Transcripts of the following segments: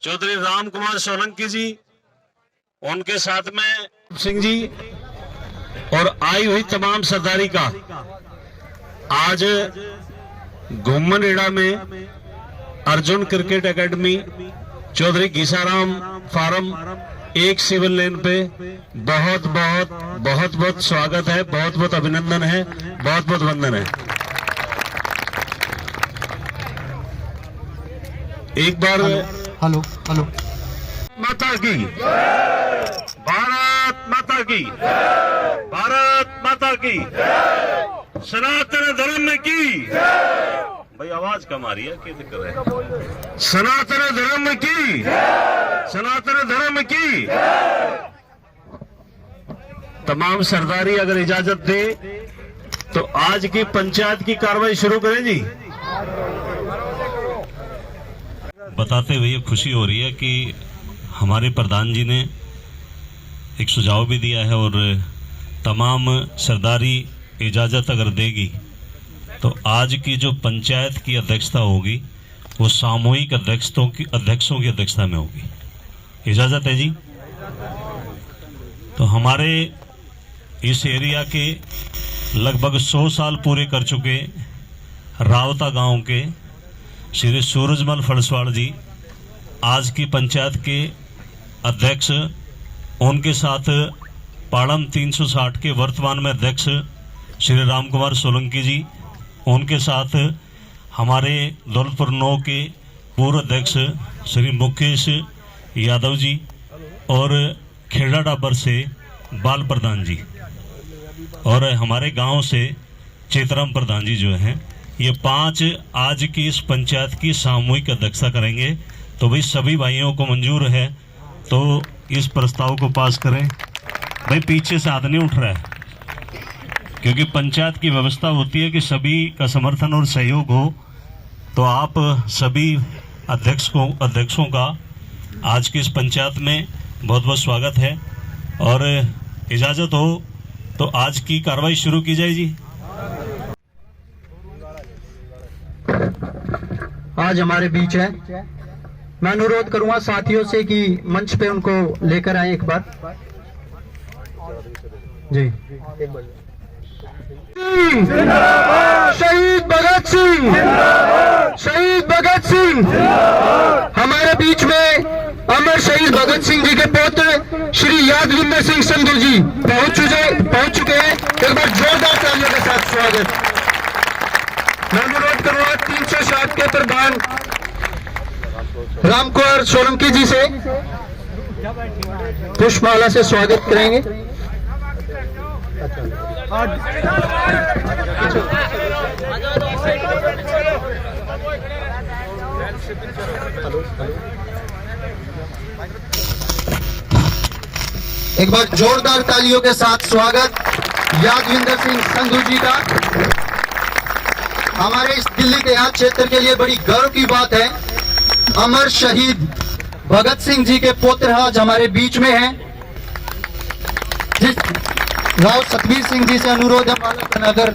चौधरी राम कुमार सोलंकी जी, उनके साथ में सिंह जी और आई हुई तमाम सरदारी का आज घुम्मनहेड़ा में Arjun cricket academy Chaudhary Ghisaram farm 1 civil lane पे बहुत बहुत स्वागत है, बहुत बहुत अभिनंदन है, बहुत बहुत वंदन है। एक बार हेलो माता की भारत माता की, भारत माता की, सनातन धर्म की, भाई आवाज कम आ रही है, क्या दिक्कत है? सनातन धर्म की, सनातन धर्म की तमाम सरदारी अगर इजाजत दे तो आज की पंचायत की कार्रवाई शुरू करें जी। बताते हुए खुशी हो रही है कि हमारे प्रधान जी ने एक सुझाव भी दिया है और तमाम सरदारी इजाज़त अगर देगी तो आज की जो पंचायत की अध्यक्षता होगी वो सामूहिक अध्यक्षों की अध्यक्षता में होगी। इजाज़त है जी। तो हमारे इस एरिया के लगभग 100 साल पूरे कर चुके रावता गांव के श्री सूरजमल फड़सवाड़ जी आज की पंचायत के अध्यक्ष, उनके साथ पाड़म 360 के वर्तमान में अध्यक्ष श्री राम कुमार सोलंकी जी, उनके साथ हमारे दौलतपुर 9 के पूर्व अध्यक्ष श्री मुकेश यादव जी और खेड़ा डाबर से बाल प्रधान जी और हमारे गांव से चेतराम प्रधान जी जो हैं, ये 5 आज की इस पंचायत की सामूहिक अध्यक्षता करेंगे। तो भाई सभी भाइयों को मंजूर है तो इस प्रस्ताव को पास करें। भाई पीछे से हाथ नहीं उठ रहा है, क्योंकि पंचायत की व्यवस्था होती है कि सभी का समर्थन और सहयोग हो। तो आप सभी अध्यक्षों का आज की इस पंचायत में बहुत बहुत स्वागत है और इजाज़त हो तो आज की कार्रवाई शुरू की जाए जी। आज हमारे बीच है, मैं अनुरोध करूंगा साथियों से कि मंच पे उनको लेकर आए एक बार जी। शहीद भगत सिंह, शहीद भगत सिंह हमारे बीच में अमर शहीद भगत सिंह जी के पुत्र श्री यादविंदर सिंह संधू जी पहुंच चुके हैं। एक बार जोरदार तालियों के साथ स्वागत। मैं अनुरोध करूंगा 307 के प्रधान राम कुमार सोलंकी जी से पुष्पमाला से स्वागत करेंगे। एक बार जोरदार तालियों के साथ स्वागत यादविंदर सिंह संधू जी का। हमारे इस दिल्ली के यहाँ क्षेत्र के लिए बड़ी गर्व की बात है, अमर शहीद भगत सिंह जी के पुत्र आज हमारे बीच में हैं। जिस राव सतवीर सिंह जी से अनुरोध है, मालक नगर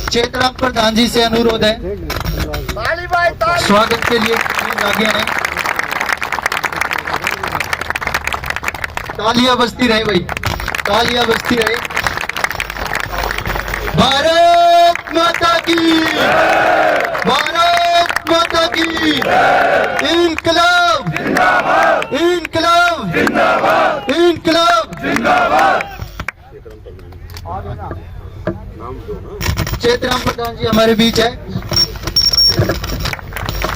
चेतराम प्रधान जी से अनुरोध है स्वागत के लिए आगे आए। तालियां बजती रहे भाई, तालियां बजती रहे। भारत माता की, भारत माता की, इनकलाब इनकलाब इनकलाब जिंदाबाद। चेतराम प्रधान जी हमारे बीच है,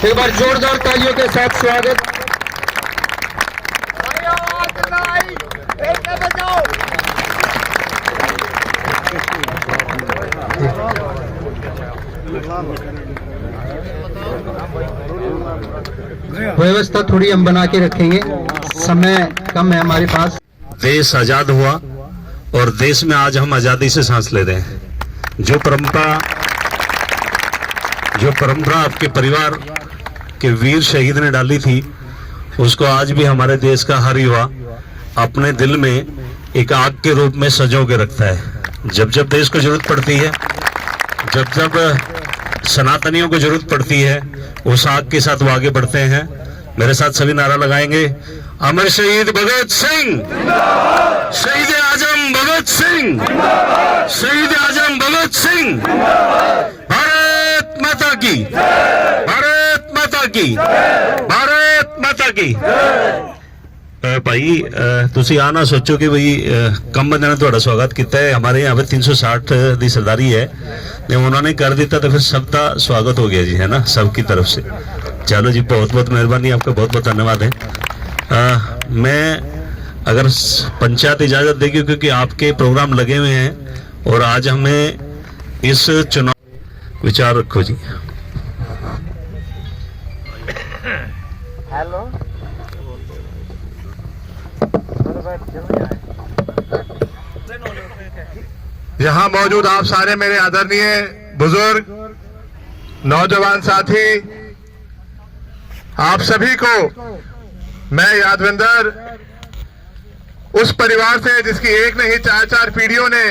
एक बार जोरदार तालियों के साथ स्वागत। व्यवस्था थोड़ी हम बना के रखेंगे, समय कम है हमारे पास। देश आजाद हुआ और देश में आज हम आजादी से सांस ले रहे हैं। जो परंपरा आपके परिवार के वीर शहीद ने डाली थी, उसको आज भी हमारे देश का हर युवा अपने दिल में एक आग के रूप में संजो के रखता है। जब जब देश को जरूरत पड़ती है, जब जब सनातनियों को जरूरत पड़ती है, उस आग के साथ वो आगे बढ़ते हैं। मेरे साथ सभी नारा लगाएंगे, अमर शहीद भगत सिंह, शहीद आजम भगत सिंह, शहीद आजम भगत सिंह, भारत माता की, भारत माता की, भारत माता की। ਭਾਈ ਤੁਸੀਂ ਆ ਨਾ ਸੋਚੋ ਕਿ ਬਈ ਕਮ ਬੰਦਿਆਂ ਨੇ ਤੁਹਾਡਾ ਸਵਾਗਤ ਕੀਤਾ ਹੈ। हमारे यहाँ पे 360 ਦੀ ਸਰਦਾਰੀ ਹੈ, ਨੇ ਉਹਨਾਂ ਨੇ ਕਰ ਦਿੱਤਾ तो फिर सबका स्वागत हो गया जी, है ना, सबकी तरफ से। चलो जी, बहुत बहुत मेहरबानी, आपका बहुत बहुत धन्यवाद है। मैं अगर पंचायत इजाजत देगी, क्योंकि आपके प्रोग्राम लगे हुए हैं और आज हमें इस चुनाव विचार रखो जी। हेलो, यहाँ मौजूद आप सारे मेरे आदरणीय बुजुर्ग, नौजवान साथी, आप सभी को मैं यादविंदर, उस परिवार से जिसकी एक नहीं 4-4 पीढ़ियों ने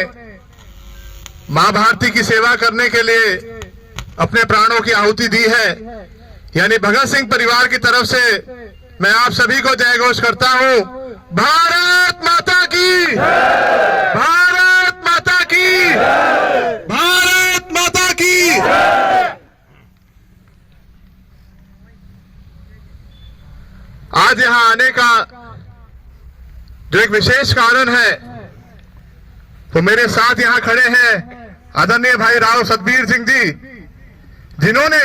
मां भारती की सेवा करने के लिए अपने प्राणों की आहुति दी है, यानी भगत सिंह परिवार की तरफ से मैं आप सभी को जय घोष करता हूं। भारत माता की, भारत माता की, भारत माता की। आज यहां आने का जो एक विशेष कारण है, वो मेरे साथ यहां खड़े हैं आदरणीय भाई राव सतबीर सिंह जी, जिन्होंने,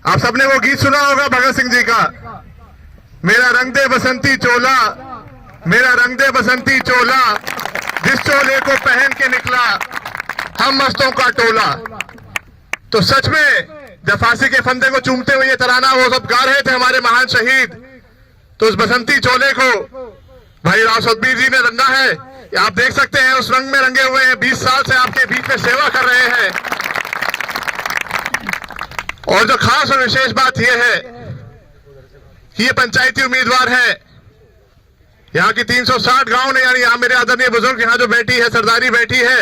आप सबने वो गीत सुना होगा भगत सिंह जी का, मेरा रंग दे बसंती चोला, मेरा रंग दे बसंती चोला, जिस चोले को पहन के निकला हम मस्तों का टोला। तो सच में जब फांसी के फंदे को चूमते हुए ये तराना वो सब गा रहे थे हमारे महान शहीद, तो उस बसंती चोले को भाई राव सतबीर जी ने रंगा है। आप देख सकते हैं उस रंग में रंगे हुए हैं, 20 साल से आपके बीच में सेवा कर रहे हैं। और जो खास और विशेष बात यह है कि ये पंचायती उम्मीदवार है, यहाँ की 360 गांव ने, यानी यहाँ मेरे आदरणीय बुजुर्ग यहाँ जो बैठी है, सरदारी बैठी है,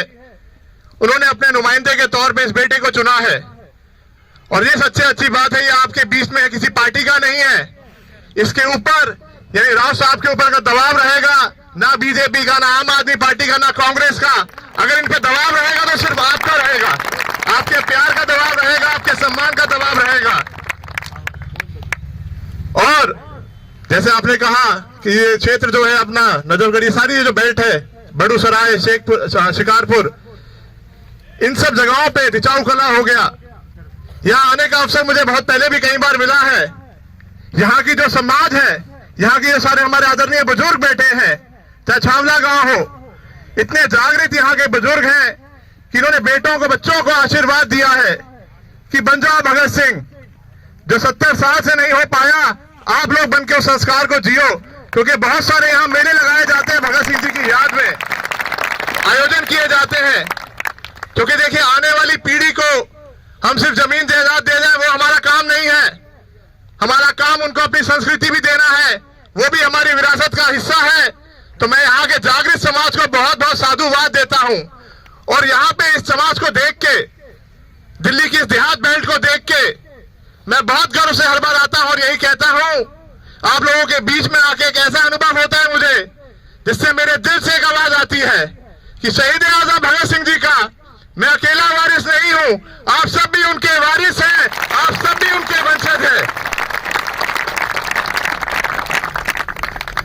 उन्होंने अपने नुमाइंदे के तौर पे इस बेटे को चुना है। और ये सबसे अच्छी बात है, ये आपके बीच में है, किसी पार्टी का नहीं है। इसके ऊपर यानी राव साहब के ऊपर का दबाव रहेगा, ना बीजेपी का, ना आम आदमी पार्टी का, ना कांग्रेस का। अगर इन पे दबाव रहेगा तो सिर्फ आपका रहेगा, आपके प्यार का दबाव रहेगा, आपके सम्मान का दबाव रहेगा। और जैसे आपने कहा कि ये क्षेत्र जो है अपना नजरगढ़, ये सारी जो बेल्ट है, बड़ूसराय, शेखपुर, शिकारपुर, इन सब जगहों पे रिचाऊ कला हो गया। यहाँ आने का अवसर मुझे बहुत पहले भी कई बार मिला है। यहाँ की जो समाज है, यहाँ के ये सारे हमारे आदरणीय बुजुर्ग बैठे हैं, चाहे छावला गांव हो, इतने जागृत यहाँ के बुजुर्ग हैं कि इन्होंने बेटों को, बच्चों को आशीर्वाद दिया है कि बन जाओ भगत सिंह। जो 70 साल से नहीं हो पाया, आप लोग बनके उस संस्कार को जियो। क्योंकि बहुत सारे यहाँ मेले लगाए जाते हैं, भगत सिंह जी की याद में आयोजन किए जाते हैं। क्योंकि देखिए, आने वाली पीढ़ी को हम सिर्फ जमीन जायदाद दे दें, वो हमारा काम नहीं है। हमारा काम उनको अपनी संस्कृति भी देना है, वो भी हमारी विरासत का हिस्सा है। तो मैं यहाँ के जागृत समाज को बहुत बहुत साधुवाद देता हूँ। और यहाँ पे इस समाज को देख के, दिल्ली की इस देहात बेल्ट को देख के मैं बहुत गर्व से हर बार आता हूँ और यही कहता हूँ, आप लोगों के बीच में आके एक ऐसा अनुभव होता है मुझे, जिससे मेरे दिल से एक आवाज आती है कि शहीद आजम भगत सिंह जी का मैं अकेला वारिस नहीं हूं, आप सब भी उनके वारिस हैं, आप सब भी उनके वंशज हैं।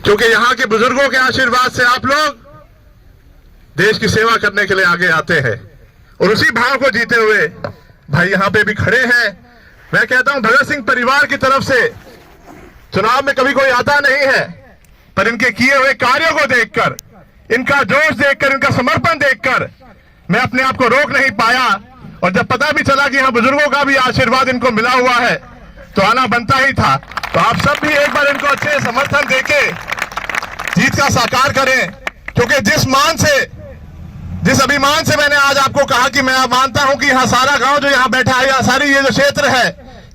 क्योंकि यहाँ के बुजुर्गों के आशीर्वाद से आप लोग देश की सेवा करने के लिए आगे आते हैं। और उसी भाव को जीते हुए भाई यहाँ पे भी खड़े हैं। मैं कहता हूं, भगत सिंह परिवार की तरफ से चुनाव में कभी कोई आता नहीं है, पर इनके किए हुए कार्यों को देखकर, इनका जोश देखकर, इनका समर्पण देखकर मैं अपने आप को रोक नहीं पाया। और जब पता भी चला कि यहाँ बुजुर्गों का भी आशीर्वाद इनको मिला हुआ है, तो आना बनता ही था। तो आप सब भी एक बार इनको अच्छे समर्थन देके जीत का साकार करें, क्योंकि जिस अभिमान से मैंने आज आपको कहा कि मैं मानता हूं कि यहाँ सारा गांव जो यहाँ बैठा है, सारी ये जो क्षेत्र है,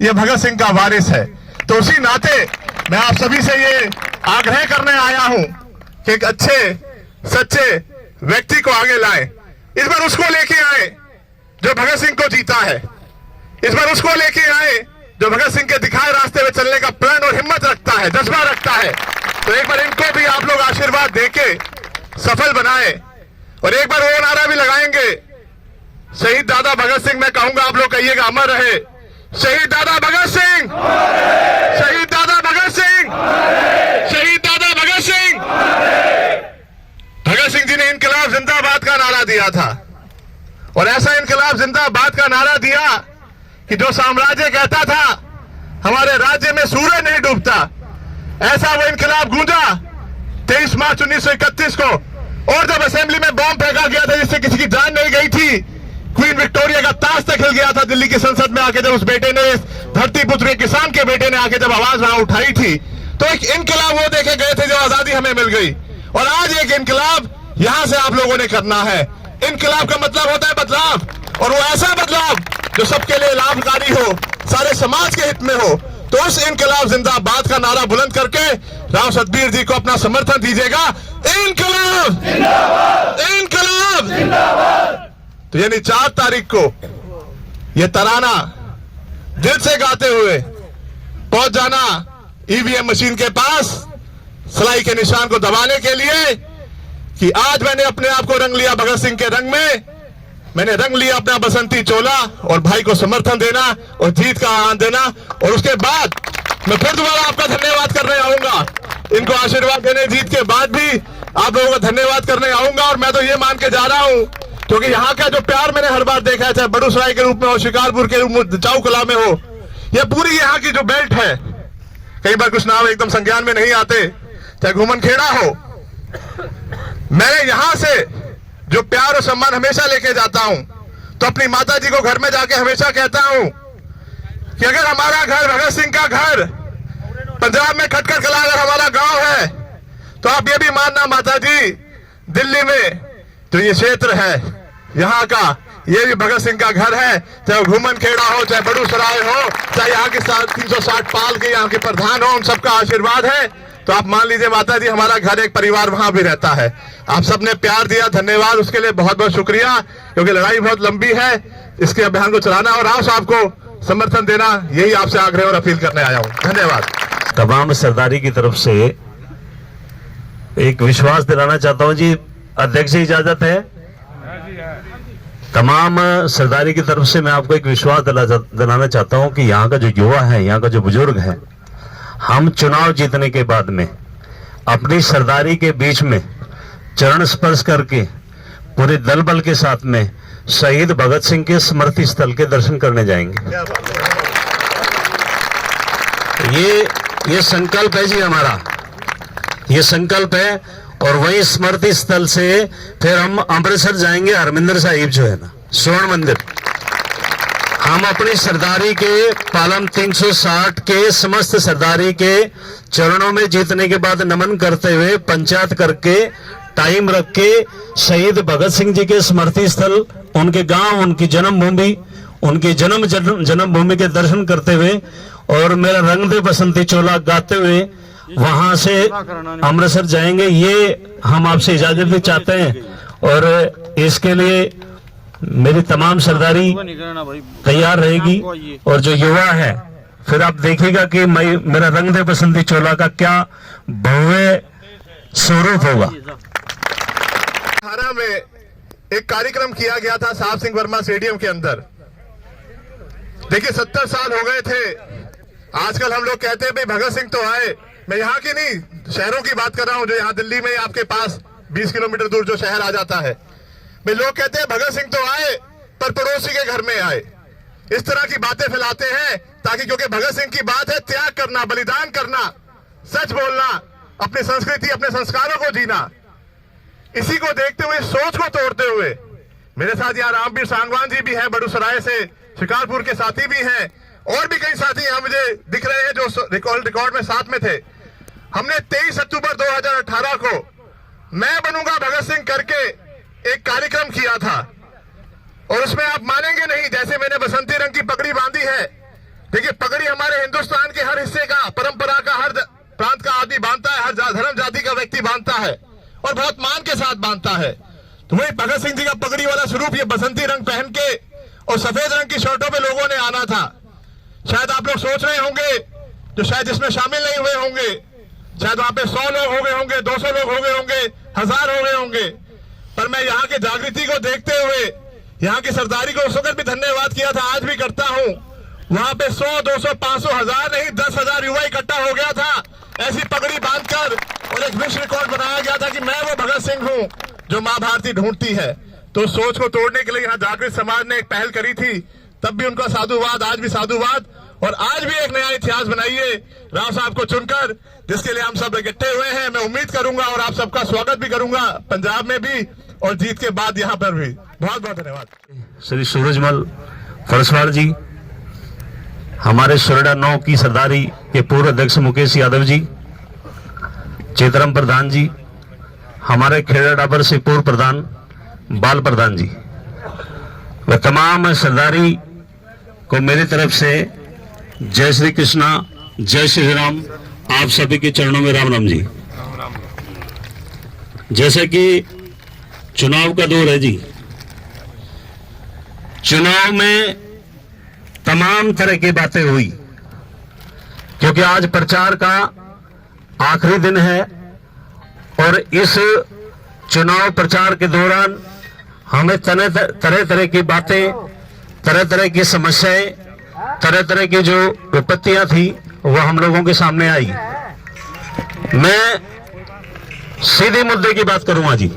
ये भगत सिंह का वारिस है। तो उसी नाते मैं आप सभी से ये आग्रह करने आया हूं कि एक अच्छे सच्चे व्यक्ति को आगे लाएं। इस बार उसको लेके आए जो भगत सिंह को जीता है, इस बार उसको लेके आए जो भगत सिंह के दिखाए रास्ते में चलने का प्रण और हिम्मत रखता है, जज्बा रखता है। तो एक बार इनको भी आप लोग आशीर्वाद देके सफल बनाए, और एक बार वो नारा भी लगाएंगे, शहीद दादा भगत सिंह। मैं कहूंगा आप लोग कहिएगा, अमर रहे शहीद दादा भगत सिंह, शहीद दादा भगत सिंह, शहीद दादा भगत सिंह। भगत सिंह जी ने इनकलाब जिंदाबाद का नारा दिया था, और ऐसा इनकलाब जिंदाबाद का नारा दिया कि जो साम्राज्य कहता था हमारे राज्य में सूरज नहीं डूबता, ऐसा वो इनकलाब गूंजा 23 मार्च 1931 को। और जब असेंबली में बॉम्ब फेंका गया था जिससे किसी की जान नहीं गई थी, क्वीन विक्टोरिया का ताज तक हिल गया था दिल्ली की संसद में आके, जब उस बेटे ने, धरती पुत्र किसान के बेटे ने आके जब आवाज वहां उठाई थी, तो एक इनकलाब वो देखे गए थे जो आजादी हमें मिल गई। और आज एक इनकलाब यहां से आप लोगों ने करना है। इनकलाब का मतलब होता है बदलाव, और वो ऐसा बदलाव जो सबके लिए लाभकारी हो, सारे समाज के हित में हो। तो उस इनकलाब जिंदाबाद का नारा बुलंद करके राव सतबीर जी को अपना समर्थन दीजिएगा। इनकलाब इनकलाब। तो यानी 4 तारीख को ये तराना दिल से गाते हुए पहुंच जाना ईवीएम मशीन के पास, सलाई के निशान को दबाने के लिए कि आज मैंने अपने आप को रंग लिया भगत सिंह के रंग में, मैंने रंग लिया अपना बसंती चोला, और भाई को समर्थन देना और जीत का आनंद देना। और उसके बाद मैं फिर दोबारा आपका धन्यवाद करने आऊंगा, इनको आशीर्वाद देने जीत के बाद भी आप लोगों का धन्यवाद करने आऊंगा। और मैं तो ये मान के जा रहा हूं, क्योंकि यहाँ का जो प्यार मैंने हर बार देखा है, चाहे बड़ूसराय के रूप में हो, शिकारपुर के रूप में, जाऊ कला में हो, यह पूरी यहाँ की जो बेल्ट है, कई बार कुछ नाम एकदम संज्ञान में नहीं आते, चाहे घूमन खेड़ा हो, मैंने यहां से जो प्यार और सम्मान हमेशा लेके जाता हूं। तो अपनी माता जी को घर में जाके हमेशा कहता हूं कि अगर हमारा घर भगत सिंह का घर, पंजाब में खटखट कला अगर हमारा गांव है, तो आप ये भी मानना माता जी, दिल्ली में तो ये क्षेत्र है यहाँ का, ये भी भगत सिंह का घर है। चाहे घूमन खेड़ा हो, चाहे बड़ूसराय हो, चाहे यहाँ के 360 पाल के यहाँ के प्रधान हो, उन सबका आशीर्वाद है। तो आप मान लीजिए माता जी, हमारा घर एक परिवार वहां भी रहता है। आप सबने प्यार दिया, धन्यवाद, उसके लिए बहुत बहुत शुक्रिया, क्योंकि लड़ाई बहुत लंबी है, इसके अभियान को चलाना और राव साहब को समर्थन देना, यही आपसे आग्रह और अपील करने आया हूं। धन्यवाद। तमाम सरदारी की तरफ से एक विश्वास दिलाना चाहता हूं जी, अध्यक्ष जी इजाजत है? तमाम सरदारी की तरफ से मैं आपको एक विश्वास दिलाना चाहता हूं कि यहाँ का जो युवा है, यहाँ का जो बुजुर्ग है, हम चुनाव जीतने के बाद में अपनी सरदारी के बीच में चरण स्पर्श करके पूरे दल बल के साथ में शहीद भगत सिंह के स्मृति स्थल के दर्शन करने जाएंगे। ये संकल्प है जी हमारा, ये संकल्प है। और वही स्मृति स्थल से फिर हम अमृतसर जाएंगे, हरमिंदर साहिब जो है ना, स्वर्ण मंदिर। हम अपनी सरदारी के पालम 360 के समस्त सरदारी के चरणों में जीतने के बाद नमन करते हुए पंचायत करके टाइम रख के शहीद भगत सिंह जी के स्मृति स्थल, उनके गांव, उनकी जन्मभूमि, उनकी जन्मभूमि के दर्शन करते हुए और मेरा रंग दे बसंती चोला गाते हुए वहां से अमृतसर जाएंगे। ये हम आपसे इजाजत भी चाहते हैं और इसके लिए मेरी तमाम सरदारी तैयार रहेगी। और जो युवा है, फिर आप देखिएगा कि मेरा रंग दे बसंती चोला का क्या भव्य स्वरूप होगा। हरियाणा में एक कार्यक्रम किया गया था साहब सिंह वर्मा स्टेडियम के अंदर। देखिए 70 साल हो गए थे। आजकल हम लोग कहते हैं भाई भगत सिंह तो आए, मैं यहाँ की नहीं, शहरों की बात कर रहा हूँ, जो यहाँ दिल्ली में आपके पास 20 किलोमीटर दूर जो शहर आ जाता है, भाई लोग कहते हैं भगत सिंह तो आए पर पड़ोसी के घर में आए। इस तरह की बातें फैलाते हैं ताकि, क्योंकि भगत सिंह की बात है त्याग करना, बलिदान करना, सच बोलना, अपनी संस्कृति, अपने संस्कारों को जीना। इसी को देखते हुए, सोच को तोड़ते हुए, मेरे साथ यहाँ रामवीर सांगवान जी भी हैं, बड़ूसराय से, शिकारपुर के साथी भी हैं, और भी कई साथी यहाँ मुझे दिख रहे हैं जो रिकॉर्ड में साथ में थे। हमने 23 अक्टूबर 2018 को मैं बनूंगा भगत सिंह करके एक कार्यक्रम किया था, और उसमें आप मानेंगे नहीं, जैसे मैंने बसंती रंग की पगड़ी बांधी है, देखिए पगड़ी हमारे हिंदुस्तान के हर हिस्से का, परंपरा का, हर प्रांत का आदमी बांधता है, हर धर्म जाति का व्यक्ति बांधता है और बहुत मान के साथ बांधता है। तो वही भगत सिंह जी का पगड़ी वाला स्वरूप ये बसंती रंग पहन के और सफेद रंग की शर्टों पे लोगों ने आना था। शायद आप लोग सोच रहे होंगे, जो शायद इसमें शामिल नहीं हुए होंगे, शायद वहां पे 100 लोग हो गए होंगे, 200 लोग हो गए होंगे, 1000 हो गए होंगे, पर मैं यहाँ की जागृति को देखते हुए यहाँ की सरदारी को उस वक्त भी धन्यवाद किया था, आज भी करता हूँ। वहां पे 100, 200, 500, 1000 नहीं 10,000 युवा इकट्ठा हो गया था ऐसी पगड़ी बांधकर, और एक विश्व रिकॉर्ड बनाया गया था कि मैं वो भगत सिंह हूँ जो माँ भारती ढूंढती है। तो सोच को तोड़ने के लिए यहाँ जागृत समाज ने एक पहल करी थी, तब भी उनका साधुवाद, आज भी साधुवाद, और आज भी एक नया इतिहास बनाइए राव साहब को चुनकर, जिसके लिए हम सब इकट्ठे हुए हैं। मैं उम्मीद करूंगा और आप सबका स्वागत भी करूंगा पंजाब में भी और जीत के बाद यहाँ पर भी। बहुत बहुत धन्यवाद। श्री सूरजमल फरसवाड़ जी, हमारे सोरेडा 9 की सरदारी के पूर्व अध्यक्ष मुकेश यादव जी, चेतराम प्रधान जी, हमारे खेड़ा डाबर से पूर्व प्रधान बाल प्रधान जी, व तमाम सरदारी को मेरी तरफ से जय श्री कृष्णा, जय श्री राम। आप सभी के चरणों में राम राम जी। जैसे कि चुनाव का दौर है जी, चुनाव में तमाम तरह की बातें हुई, क्योंकि आज प्रचार का आखिरी दिन है और इस चुनाव प्रचार के दौरान हमें तरह तरह की बातें, तरह तरह की समस्याएं, तरह तरह की जो विपत्तियां थी वो हम लोगों के सामने आई। मैं सीधे मुद्दे की बात करूंगा जी।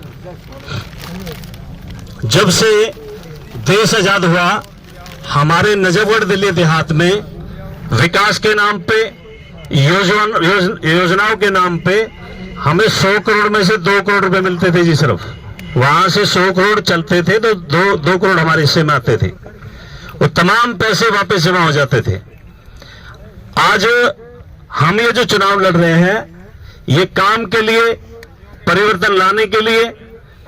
जब से देश आजाद हुआ, हमारे नजफगढ़ दिल्ली देहात में विकास के नाम पे, योजनाओं के नाम पे हमें 100 करोड़ में से 2 करोड़ रुपए मिलते थे जी। सिर्फ वहां से 100 करोड़ चलते थे तो 2 करोड़ हमारे हिस्से में आते थे, वो तमाम पैसे वापस जमा हो जाते थे। आज हम ये जो चुनाव लड़ रहे हैं, ये काम के लिए, परिवर्तन लाने के लिए,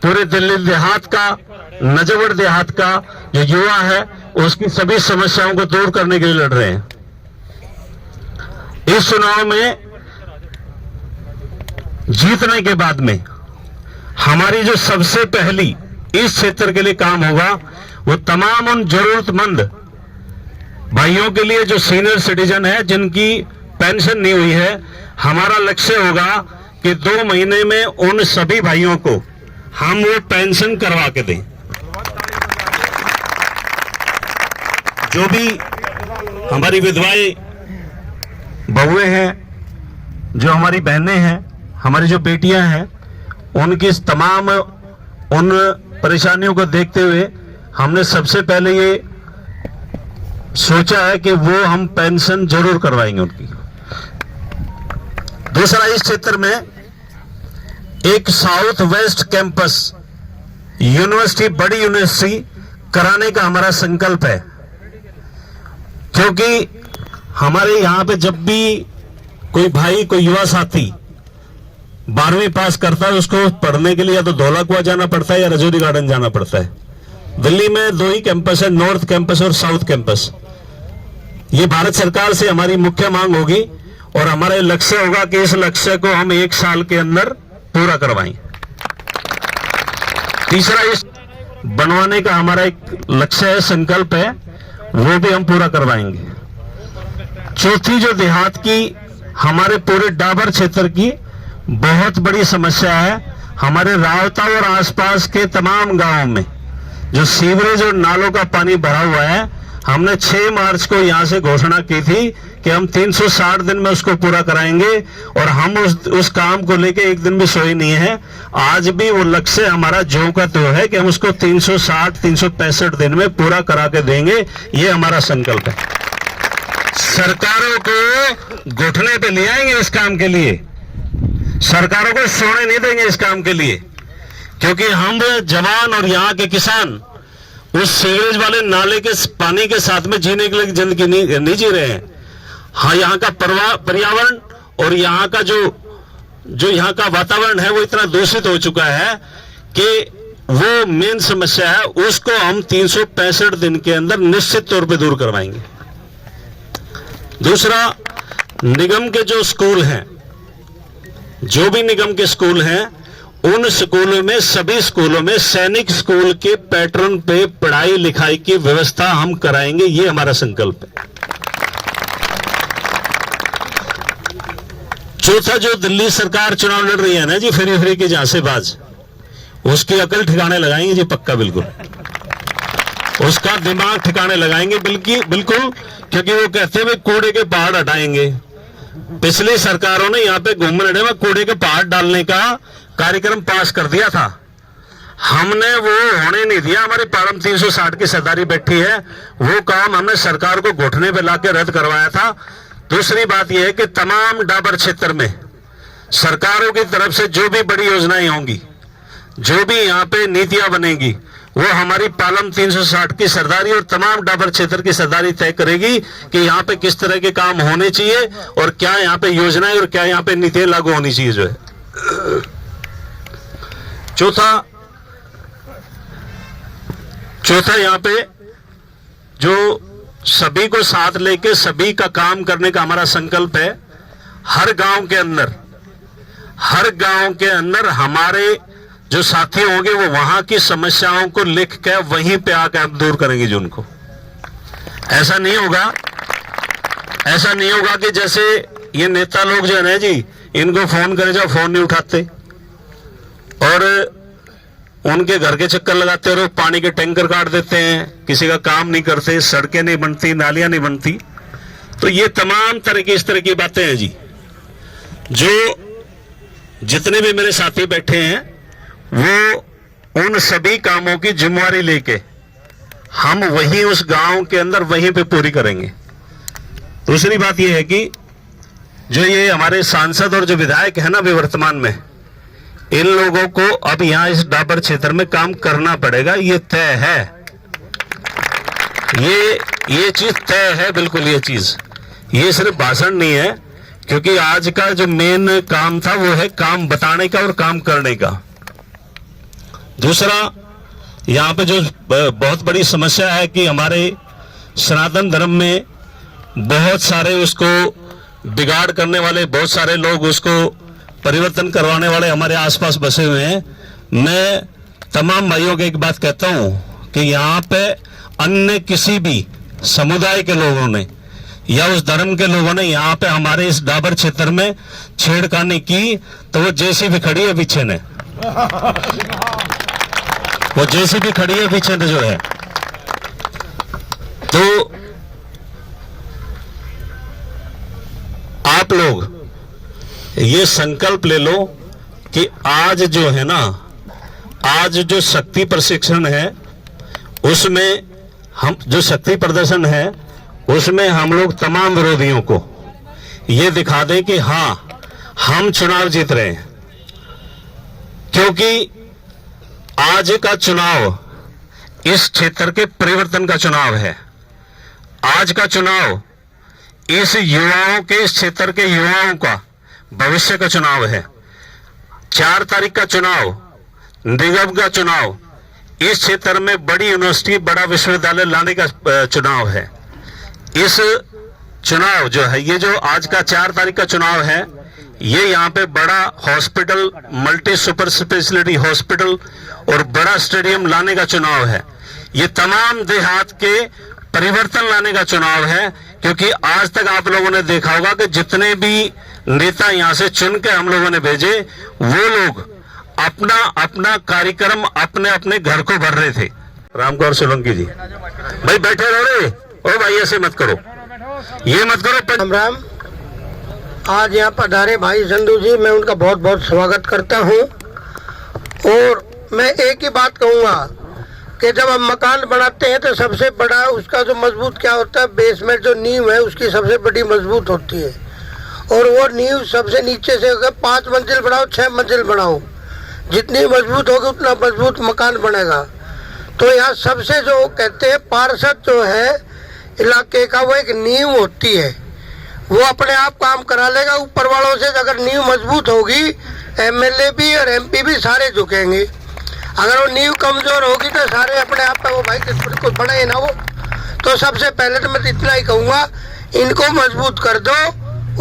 पूरे दिल्ली देहात का, नजफगढ़ देहात का जो युवा है उसकी सभी समस्याओं को दूर करने के लिए लड़ रहे हैं। इस चुनाव में जीतने के बाद में हमारी जो सबसे पहली इस क्षेत्र के लिए काम होगा, वो तमाम उन जरूरतमंद भाइयों के लिए जो सीनियर सिटीजन है, जिनकी पेंशन नहीं हुई है। हमारा लक्ष्य होगा कि 2 महीने में उन सभी भाइयों को हम वो पेंशन करवा के दें। जो भी हमारी विधवाएं बहुएं हैं, जो हमारी बहनें हैं, हमारी जो बेटियां हैं, उनकी तमाम उन परेशानियों को देखते हुए हमने सबसे पहले ये सोचा है कि वो हम पेंशन जरूर करवाएंगे उनकी। दूसरा, इस क्षेत्र में एक साउथ वेस्ट कैंपस यूनिवर्सिटी, बड़ी यूनिवर्सिटी कराने का हमारा संकल्प है, क्योंकि हमारे यहाँ पे जब भी कोई भाई, कोई युवा साथी 12वीं पास करता है, उसको पढ़ने के लिए या तो धौला कुआं जाना पड़ता है या रजौरी गार्डन जाना पड़ता है। दिल्ली में 2 ही कैंपस है, नॉर्थ कैंपस और साउथ कैंपस। ये भारत सरकार से हमारी मुख्य मांग होगी और हमारा लक्ष्य होगा कि इस लक्ष्य को हम 1 साल के अंदर पूरा करवाएं। तीसरा, इस बनवाने का हमारा एक लक्ष्य है, संकल्प है, वो भी हम पूरा करवाएंगे। चौथी, जो देहात की, हमारे पूरे डाबर क्षेत्र की बहुत बड़ी समस्या है, हमारे रावता और आसपास के तमाम गांवों में जो सीवरेज और नालों का पानी भरा हुआ है। हमने 6 मार्च को यहां से घोषणा की थी कि हम 360 दिन में उसको पूरा कराएंगे, और हम उस काम को लेके एक दिन भी सोए नहीं है। आज भी वो लक्ष्य हमारा ज्यों का त्यों है कि हम उसको 365 दिन में पूरा करा के देंगे। ये हमारा संकल्प है। सरकारों को घुटने पे ले आएंगे इस काम के लिए, सरकारों को सोने नहीं देंगे इस काम के लिए, क्योंकि हम जवान और यहाँ के किसान उस सीवरेज वाले नाले के पानी के साथ में जीने के लिए जिंदगी नहीं जी रहे हैं। हाँ, यहाँ का पर्यावरण और यहाँ का जो जो यहाँ का वातावरण है वो इतना दूषित हो चुका है कि वो मेन समस्या है, उसको हम 365 दिन के अंदर निश्चित तौर पे दूर करवाएंगे। दूसरा, निगम के जो स्कूल हैं, जो भी निगम के स्कूल हैं, उन स्कूलों में, सभी स्कूलों में सैनिक स्कूल के पैटर्न पे पढ़ाई लिखाई की व्यवस्था हम कराएंगे, ये हमारा संकल्प है। चौथा, जो दिल्ली सरकार चुनाव लड़ रही है ना जी, फ्री फ्री के झांसेबाज, उसकी अकल ठिकाने लगाएंगे जी, पक्का बिल्कुल। उसका दिमाग ठिकाने लगाएंगे बिल्कुल, क्योंकि वो कहते हैं भाई कूड़े के पहाड़ हटाएंगे। पिछली सरकारों ने यहाँ पे घूमने में कूड़े के पहाड़ डालने का कार्यक्रम पास कर दिया था, हमने वो होने नहीं दिया। हमारी पारम 360 की सरदारी बैठी है, वो काम हमने सरकार को घुटने पे लाके रद्द करवाया था। दूसरी बात यह है कि तमाम डाबर क्षेत्र में सरकारों की तरफ से जो भी बड़ी योजनाएं होंगी, जो भी यहाँ पे नीतियां बनेगी, वो हमारी पालम 360 की सरदारी और तमाम डाबर क्षेत्र की सरदारी तय करेगी कि यहाँ पे किस तरह के काम होने चाहिए और क्या यहाँ पे योजनाएं और क्या यहाँ पे नीतियां लागू होनी चाहिए जो है। चौथा यहाँ पे जो सभी को साथ लेके सभी का काम करने का हमारा संकल्प है। हर गांव के अंदर हमारे जो साथी होंगे वो वहां की समस्याओं को लिख के वहीं पे आकर हम दूर करेंगे जो उनको। ऐसा नहीं होगा कि जैसे ये नेता लोग जो है ना जी, इनको फोन करे जाओ, फोन नहीं उठाते और उनके घर के चक्कर लगाते रहो, पानी के टैंकर काट देते हैं, किसी का काम नहीं करते, सड़कें नहीं बनती, नालियां नहीं बनती। तो ये तमाम तरह की इस तरह की बातें हैं जी, जो जितने भी मेरे साथी बैठे हैं वो उन सभी कामों की जिम्मेवारी लेके हम वहीं उस गांव के अंदर वहीं पे पूरी करेंगे। दूसरी बात यह है कि जो ये हमारे सांसद और जो विधायक है ना विवर्तमान में, इन लोगों को अब यहां इस डाबर क्षेत्र में काम करना पड़ेगा, ये तय है, ये चीज तय है बिल्कुल। ये चीज, ये सिर्फ भाषण नहीं है, क्योंकि आज का जो मेन काम था वो है काम बताने का और काम करने का। दूसरा, यहाँ पे जो बहुत बड़ी समस्या है कि हमारे सनातन धर्म में बहुत सारे उसको बिगाड़ करने वाले, बहुत सारे लोग उसको परिवर्तन करवाने वाले हमारे आसपास बसे हुए हैं। मैं तमाम भाइयों को एक बात कहता हूं कि यहाँ पे अन्य किसी भी समुदाय के लोगों ने या उस धर्म के लोगों ने यहाँ पे हमारे इस डाबर क्षेत्र में छेड़खानी की तो वो जेसीबी खड़ी है पीछे ने, वो जेसीबी खड़ी है पीछे ने जो है। तो आप लोग ये संकल्प ले लो कि आज जो है ना, आज जो शक्ति प्रशिक्षण है उसमें हम, जो शक्ति प्रदर्शन है उसमें हम लोग तमाम विरोधियों को ये दिखा दें कि हाँ हम चुनाव जीत रहे हैं। क्योंकि आज का चुनाव इस क्षेत्र के परिवर्तन का चुनाव है। आज का चुनाव इस युवाओं के, इस क्षेत्र के युवाओं का भविष्य का चुनाव है। 4 तारीख का चुनाव, निगम का चुनाव, इस क्षेत्र में बड़ी यूनिवर्सिटी, बड़ा विश्वविद्यालय लाने का चुनाव है। इस चुनाव जो है, ये जो आज का 4 तारीख का चुनाव है, ये यहाँ पे बड़ा hospital, multi super speciality hospital और बड़ा स्टेडियम लाने का चुनाव है। ये तमाम देहात के परिवर्तन लाने का चुनाव है। क्योंकि आज तक आप लोगों ने देखा होगा कि जितने भी नेता यहाँ से चुन के हम लोगों ने भेजे, वो लोग अपना अपना कार्यक्रम अपने अपने घर को भर रहे थे। रामगौर सोलंकी जी, भाई बैठे रहो रे, ओ भाई ऐसे मत करो, ये मत करो। राम राम। आज यहाँ पधारे भाई संधू जी, मैं उनका बहुत बहुत स्वागत करता हूँ। और मैं एक ही बात कहूँगा कि जब हम मकान बनाते हैं तो सबसे बड़ा उसका जो मजबूत क्या होता है, बेसमेंट जो नींव है उसकी सबसे बड़ी मजबूत होती है। और वो नींव सबसे नीचे से अगर 5 मंजिल बनाओ, 6 मंजिल बनाओ, जितनी मजबूत होगी उतना मजबूत मकान बनेगा। तो यहाँ सबसे जो कहते हैं पार्षद जो है इलाके का, वो एक नींव होती है। वो अपने आप काम करा लेगा। ऊपर वालों से अगर नींव मजबूत होगी, एमएलए भी और एमपी भी सारे झुकेंगे। अगर वो नींव कमजोर होगी तो सारे अपने आप पे वो भाई कुछ बने ना वो। तो सबसे पहले तो मैं इतना ही कहूँगा, इनको मजबूत कर दो,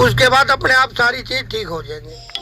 उसके बाद अपने आप सारी चीज ठीक हो जाएंगी।